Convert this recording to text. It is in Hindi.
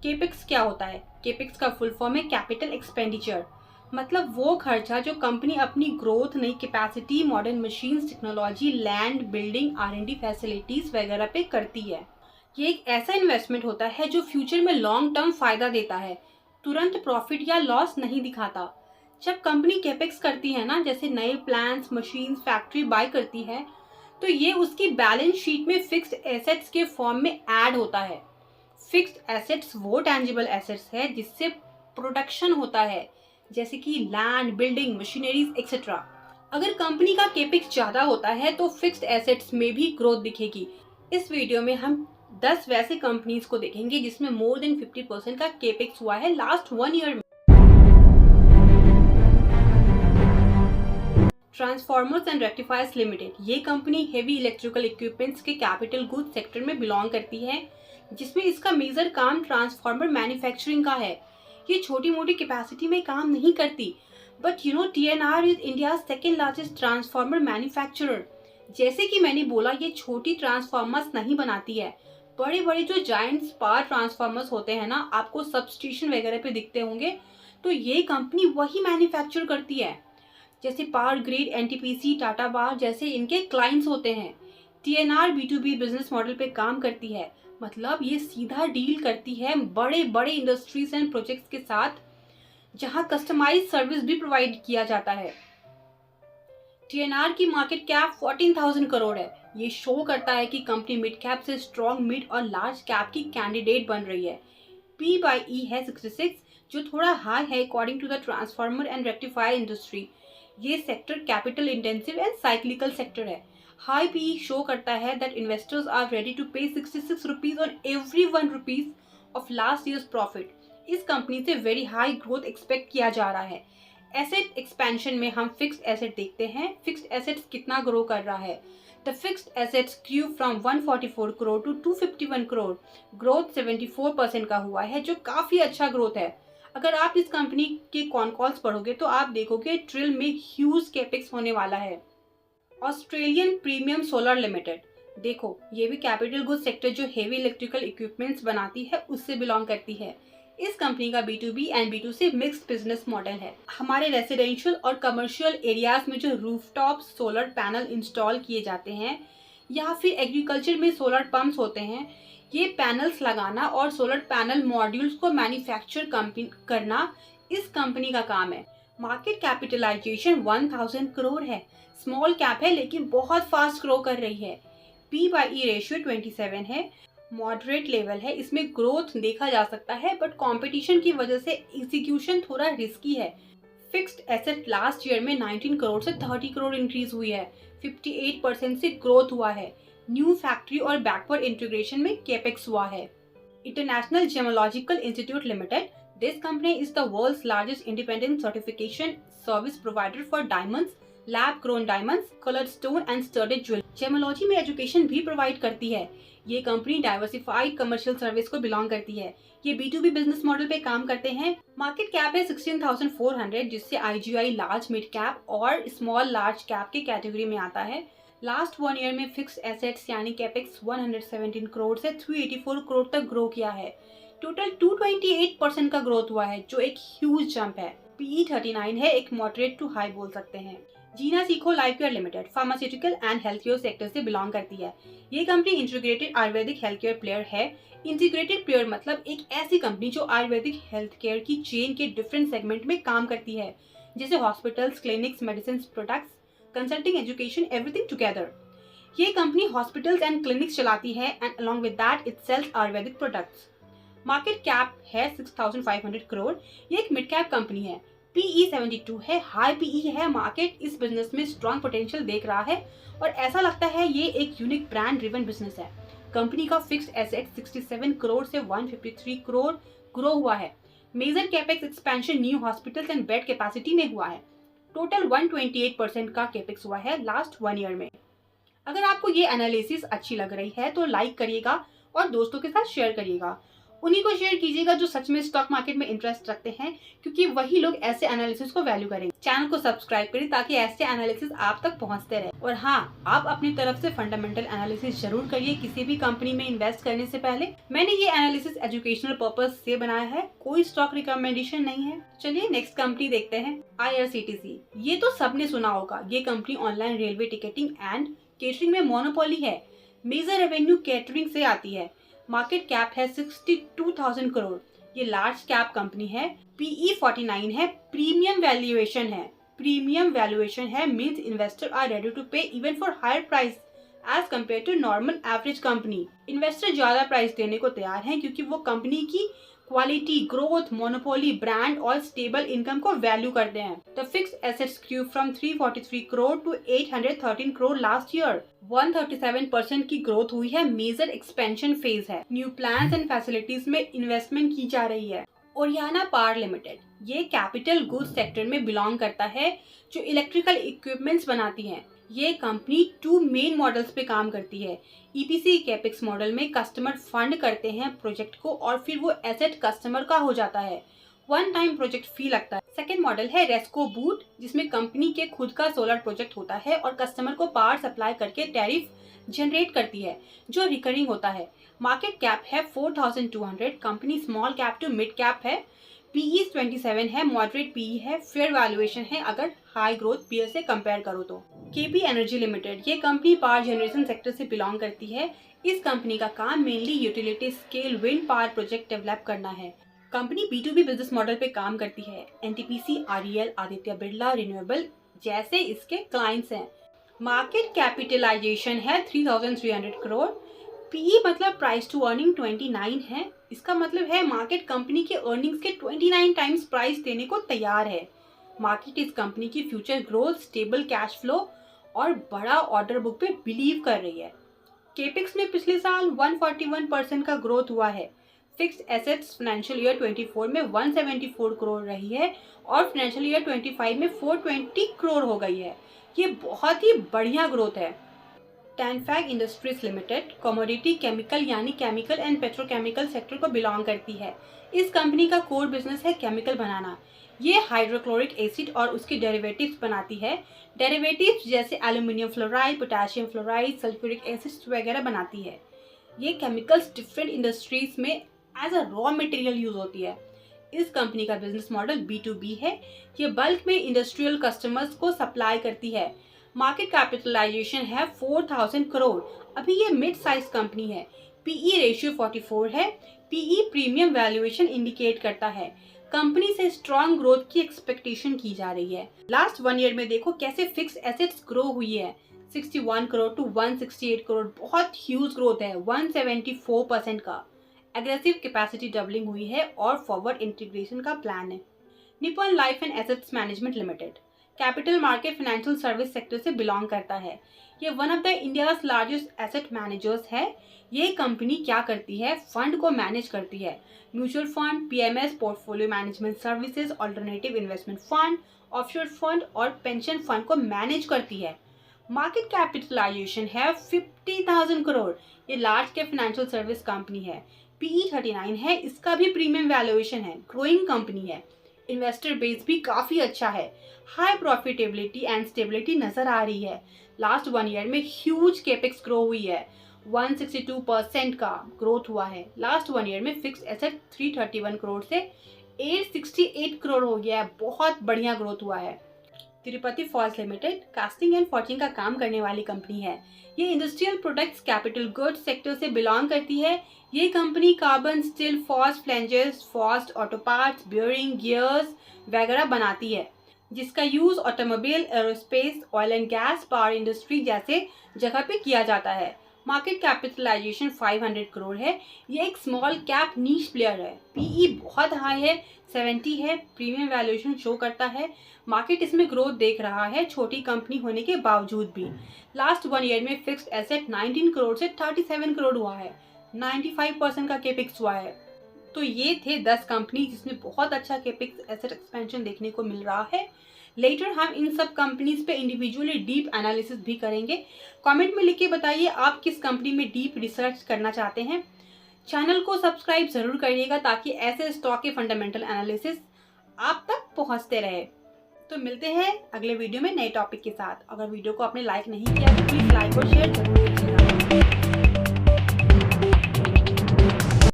केपेक्स क्या होता है? केपेक्स का फुल फॉर्म है कैपिटल एक्सपेंडिचर। मतलब वो खर्चा जो कंपनी अपनी ग्रोथ, नई capacity, modern machines, technology, land, building, R&D facilities वगैरह पे करती है। ये एक ऐसा इन्वेस्टमेंट होता है जो फ्यूचर में लॉन्ग टर्म फायदा देता है, तुरंत प्रॉफिट या लॉस नहीं दिखाता। जब कंपनी कैपेक्स करती है ना, जैसे नए प्लांट्स, मशीन्स, फैक्ट्री बाय करती है, तो ये उसकी बैलेंस शीट में फिक्स्ड एसेट्स के फॉर्म में ऐड होता है। फिक्स्ड एसेट्स वो टैंजिबल एसेट्स है जिससे प्रोडक्शन होता है, जैसे कि लैंड, बिल्डिंग, मशीनरीज एक्सेट्रा। अगर कंपनी का केपेक्स ज्यादा होता है तो फिक्स्ड एसेट्स में भी ग्रोथ दिखेगी। इस वीडियो में हम 10 वैसे कंपनीज को देखेंगे जिसमें मोर देन 50% का केपेक्स हुआ है लास्ट 1 ईयर में। ट्रांसफॉर्मर्स एंड रेक्टिफायर्स लिमिटेड, ये कंपनी हेवी इलेक्ट्रिकल इक्विपमेंट्स के कैपिटल गुड्स सेक्टर में बिलोंग करती है, जिसमें इसका मेजर काम ट्रांसफॉर्मर मैन्युफैक्चरिंग का है। ये छोटी मोटी कैपेसिटी में काम नहीं करती, but you know TNR is India second largest transformer manufacturer. जैसे कि मैंने बोला, ये छोटी ट्रांसफॉर्मर्स नहीं बनाती है, बड़े बड़े जो जायंट्स पावर ट्रांसफॉर्मर्स होते हैं ना, आपको सबस्टेशन वगैरह पे दिखते होंगे, तो ये कंपनी वही मैन्युफैक्चर करती है। जैसे power grid, NTPC, Tata power जैसे इनके क्लाइंट्स होते हैं। TNR B2B बिजनेस मॉडल पे काम करती है, मतलब ये सीधा डील करती है बड़े बड़े इंडस्ट्रीज एंड प्रोजेक्ट्स के साथ, जहां कस्टमाइज सर्विस भी प्रोवाइड किया जाता है। TNR की मार्केट कैप 14,000 करोड़ है। ये शो करता है कि कंपनी मिड कैप से स्ट्रॉन्ग मिड और लार्ज कैप की कैंडिडेट बन रही है। P/E है 66, जो थोड़ा हाई है according to the transformer and rectifier industry. ये sector capital intensive and cyclical sector है। हाई PE शो करता है that investors are ready to pay 66 rupees on every 1 rupees of last years profit. इस कंपनी से वेरी हाई ग्रोथ एक्सपेक्ट किया जा रहा है। एसेट एक्सपेंशन में हम फिक्स्ड एसेट देखते हैं, फिक्स्ड एसेट्स कितना ग्रो कर रहा है। The fixed assets grew from 144 crore to 251 crore. Growth 74% का हुआ है, जो काफी अच्छा ग्रोथ है। अगर आप इस कंपनी के कॉन कॉल्स पढ़ोगे तो आप देखोगे ट्रिल में ह्यूज कैपेक्स होने वाला है। ऑस्ट्रेलियन प्रीमियम सोलर लिमिटेड, देखो ये भी कैपिटल गुड्स सेक्टर जो हेवी इलेक्ट्रिकल इक्विपमेंट्स बनाती है उससे बिलोंग करती है। इस कंपनी का B2B and B2C mixed business model है। हमारे रेसिडेंशियल और कमर्शियल एरियाज में जो रूफटॉप सोलर पैनल इंस्टॉल किए जाते हैं, या फिर एग्रीकल्चर में सोलर पंप्स होते हैं, ये पैनल्स लगाना और सोलर पैनल मॉड्यूल्स को मैन्युफैक्चर करना इस कंपनी का काम है। मार्केट कैपिटलाइजेशन 1000 करोड़ है। स्मॉल कैप है लेकिन बहुत फास्ट ग्रो कर रही है। P/E रेशियो 27 है, मॉडरेट लेवल है। इसमें ग्रोथ देखा जा सकता है, बट कंपटीशन की वजह से एग्जीक्यूशन थोड़ा रिस्की है। फिक्स्ड एसेट लास्ट ईयर में 19 करोड़ से 30 करोड़ इंक्रीज हुई है। 58% से ग्रोथ हुआ है। न्यू फैक्ट्री और बैकवर्ड इंटीग्रेशन में केपेक्स हुआ है। International gemological institute limited, this company is the world's largest independent certification service provider for diamonds, lab grown diamonds, coloured stone and studded jewellery. Gemology में एजुकेशन भी प्रोवाइड करती है। ये कंपनी डाइवर्सिफाइड कमर्शियल सर्विस को बिलोंग करती है। ये B2B बिजनेस मॉडल पे काम करते हैं। मार्केट कैप है 16,400, जिससे IGI लार्ज मिड कैप और स्मॉल लार्ज कैप के कैटेगरी में आता है। लास्ट 1 ईयर में फिक्स्ड एसेट्स यानी कैपेक्स 117 करोड़ से 384 करोड़ तक ग्रो किया है। टोटल 228% का ग्रोथ हुआ है, जो एक ह्यूज जंप है। PE 39 है, एक मॉडरेट टू हाई बोल सकते हैं। Jeena Sikho life care limited pharmaceutical and health care sector से बिलोंग करती है। ये company integrated ayurvedic health care player है। इंटीग्रेटेड प्लेयर मतलब एक ऐसी कंपनी जो आयुर्वेदिक हेल्थ केयर की चेन के डिफरेंट सेगमेंट में काम करती है, जैसे hospitals, clinics, medicine products, consulting, education, everything together. ये कंपनी हॉस्पिटल्स एंड क्लिनिक्स चलाती है and along with that it sells ayurvedic products. Market cap है 6,500 करोड़। ये एक मिड कैप कंपनी है। PE 72 है, हाई PE है। मार्केट इस बिजनेस में स्ट्रॉन्ग पोटेंशियल देख रहा है और ऐसा लगता है ये एक यूनिक ब्रांड ड्रिवन बिजनेस है। कंपनी का फिक्स्ड एसेट 67 करोड़ से 153 करोड़ ग्रो हुआ है। Major capex expansion new hospitals and bed capacity में हुआ है। टोटल 128% का कैपेक्स हुआ है लास्ट 1 ईयर में। अगर आपको ये एनालिसिस अच्छी लग रही है तो लाइक करिएगा और दोस्तों के साथ शेयर करिएगा। उन्हीं को शेयर कीजिएगा जो सच में स्टॉक मार्केट में इंटरेस्ट रखते हैं, क्योंकि वही लोग ऐसे एनालिसिस को वैल्यू करेंगे। चैनल को सब्सक्राइब करें ताकि ऐसे एनालिसिस आप तक पहुंचते रहे। और हाँ, आप अपनी तरफ से फंडामेंटल एनालिसिस जरूर करिए किसी भी कंपनी में इन्वेस्ट करने से पहले। मैंने ये एनालिसिस एजुकेशनल पर्पज से बनाया है, कोई स्टॉक रिकमेंडेशन नहीं है। चलिए नेक्स्ट कंपनी देखते हैं, IRCTC। ये तो सबने सुना होगा। ये company online railway ticketing and catering में मोनोपोली है। मेजर रेवेन्यू केटरिंग से आती है। मार्केट कैप है 62,000 करोड़। ये लार्ज कैप कंपनी है। PE 49 है। प्रीमियम वैल्यूएशन है means investor are ready to pay even for higher price as compare to normal average company. Investor ज्यादा प्राइस देने को तैयार हैं क्योंकि वो कंपनी की क्वालिटी, ग्रोथ, मोनोपोली, ब्रांड और स्टेबल इनकम को वैल्यू करते हैं। The fixed assets grew from 343 crore to 813 crore last year. 137% की ग्रोथ हुई है। मेजर एक्सपेंशन फेज है। न्यू प्लान्स एंड फैसिलिटीज में इन्वेस्टमेंट की जा रही है। ओरियाना पावर लिमिटेड, ये कैपिटल गुड्स सेक्टर में बिलोंग करता है जो इलेक्ट्रिकल इक्विपमेंट्स बनाती है। ये कंपनी 2 मेन मॉडल्स पे काम करती है। EPC कैपेक्स मॉडल में कस्टमर फंड करते हैं प्रोजेक्ट को और फिर वो एसेट कस्टमर का हो जाता है। वन टाइम प्रोजेक्ट फी लगता है। सेकेंड मॉडल है रेस्को बूट, जिसमें कंपनी के खुद का सोलर प्रोजेक्ट होता है और कस्टमर को पावर सप्लाई करके टैरिफ जनरेट करती है जो रिकरिंग होता है। मार्केट कैप है 4,200। Company small cap to mid cap है। PE 27 है। मॉडरेट PE है। फेयर वैल्यूएशन है अगर हाई ग्रोथ पीयर से कंपेयर करो तो। KP एनर्जी लिमिटेड, ये कंपनी पावर जनरेशन सेक्टर से बिलोंग करती है। इस कंपनी का काम mainly utility scale wind power project develop करना है। कंपनी B2B बिजनेस मॉडल पे काम करती है। NTPC, REL, Aditya Birla renewable जैसे इसके क्लाइंट्स हैं। मार्केट कैपिटलाइजेशन है 3,300 करोड़। PE मतलब प्राइस टू अर्निंग 29 है। इसका मतलब है मार्केट कंपनी के अर्निंग्स के 29 टाइम्स प्राइस देने को तैयार है। मार्केट इस कंपनी की future growth, stable cash flow और बड़ा ऑर्डर बुक पे बिलीव कर रही है। केपेक्स में पिछले साल 141% का ग्रोथ हुआ है। फिक्स्ड एसेट्स फाइनेंशियल ईयर 24 में 174 करोड़ रही है और फाइनेंशियल ईयर 25 में 420 करोड़ हो गई है। ये बहुत ही बढ़िया ग्रोथ है। टैनफैग इंडस्ट्रीज लिमिटेड कमोडिटी केमिकल यानी केमिकल एंड पेट्रोकेमिकल सेक्टर को बिलोंग करती है। इस कंपनी का कोर बिजनेस है केमिकल बनाना। ये हाइड्रोक्लोरिक एसिड और उसके डेरिवेटिव्स बनाती है। डेरिवेटिव्स जैसे aluminium fluoride, potassium fluoride, sulphuric acids वगैरह बनाती है। ये केमिकल्स डिफरेंट इंडस्ट्रीज में as a raw material use होती है। इस कंपनी का बिजनेस मॉडल B2B है। ये बल्क में इंडस्ट्रियल कस्टमर्स को सप्लाई करती है। मार्केट कैपिटलाइजेशन है 4,000 करोड़। अभी ये मिड साइज कंपनी है। PE रेशियो 44 है। PE प्रीमियम वैल्यूएशन इंडिकेट करता है। कंपनी से स्ट्रॉन्ग ग्रोथ की एक्सपेक्टेशन की जा रही है। लास्ट 1 ईयर में देखो कैसे फिक्स एसेट्स ग्रो हुई है। 61 करोड़ टू 168 करोड़, बहुत ह्यूज ग्रोथ है। 174% का एग्रेसिव कैपेसिटी डबलिंग हुई है और फॉरवर्ड इंटीग्रेशन का प्लान है। Nippon life and assets management limited capital market financial service sector से बिलोंग करता है। ये one of the India's largest asset managers है। ये कंपनी क्या करती है, फंड को मैनेज करती है। Mutual fund, PMS, portfolio management services, alternative investment fund, offshore fund और पेंशन फंड को मैनेज करती है। मार्केट कैपिटलाइजेशन है 50,000 करोड़। ये large cap financial service company है। PE 39 है। इसका भी प्रीमियम वैल्यूएशन है। ग्रोइंग कंपनी है। इन्वेस्टर बेस भी काफी अच्छा है। हाई प्रॉफिटेबिलिटी एंड स्टेबिलिटी नजर आ रही है। लास्ट 1 ईयर में ह्यूज केपेक्स ग्रो हुई है। 162% का ग्रोथ हुआ है। लास्ट 1 ईयर में फिक्स्ड एसेट 331 करोड़ से 868 करोड़ हो गया है। बहुत बढ़िया ग्रोथ हुआ है। Tirupati falls limited casting and forging का काम करने वाली कंपनी है। ये industrial products capital goods sector से बिलोंग करती है। ये company carbon steel, forged flanges, forged auto parts, bearing, gears वगैरह बनाती है, जिसका use automobile, aerospace, oil and gas, power industry जैसे जगह पे किया जाता है। मार्केट कैपिटलाइजेशन 500 करोड़ है। ये एक स्मॉल कैप नीश प्लेयर है। PE बहुत हाई है, 70 है। प्रीमियम वैल्यूएशन शो करता है। मार्केट इसमें ग्रोथ देख रहा है छोटी कंपनी होने के बावजूद भी। लास्ट 1 ईयर में फिक्स्ड एसेट 19 करोड़ से 37 करोड़ हुआ है। 95% का केपेक्स हुआ है। तो ये थे 10 कंपनी जिसमें बहुत अच्छा केपेक्स एसेट एक्सपेंशन देखने को मिल रहा है। लेटर हम इन सब कंपनीज पे इंडिविजुअली डीप एनालिसिस भी करेंगे। कमेंट में लिख के बताइए आप किस कंपनी में डीप रिसर्च करना चाहते हैं। चैनल को सब्सक्राइब जरूर करिएगा ताकि ऐसे स्टॉक के फंडामेंटल एनालिसिस आप तक पहुंचते रहे। तो मिलते हैं अगले वीडियो में नए टॉपिक के साथ। अगर वीडियो को आपने लाइक नहीं किया तो प्लीज़ लाइक और शेयर जरूर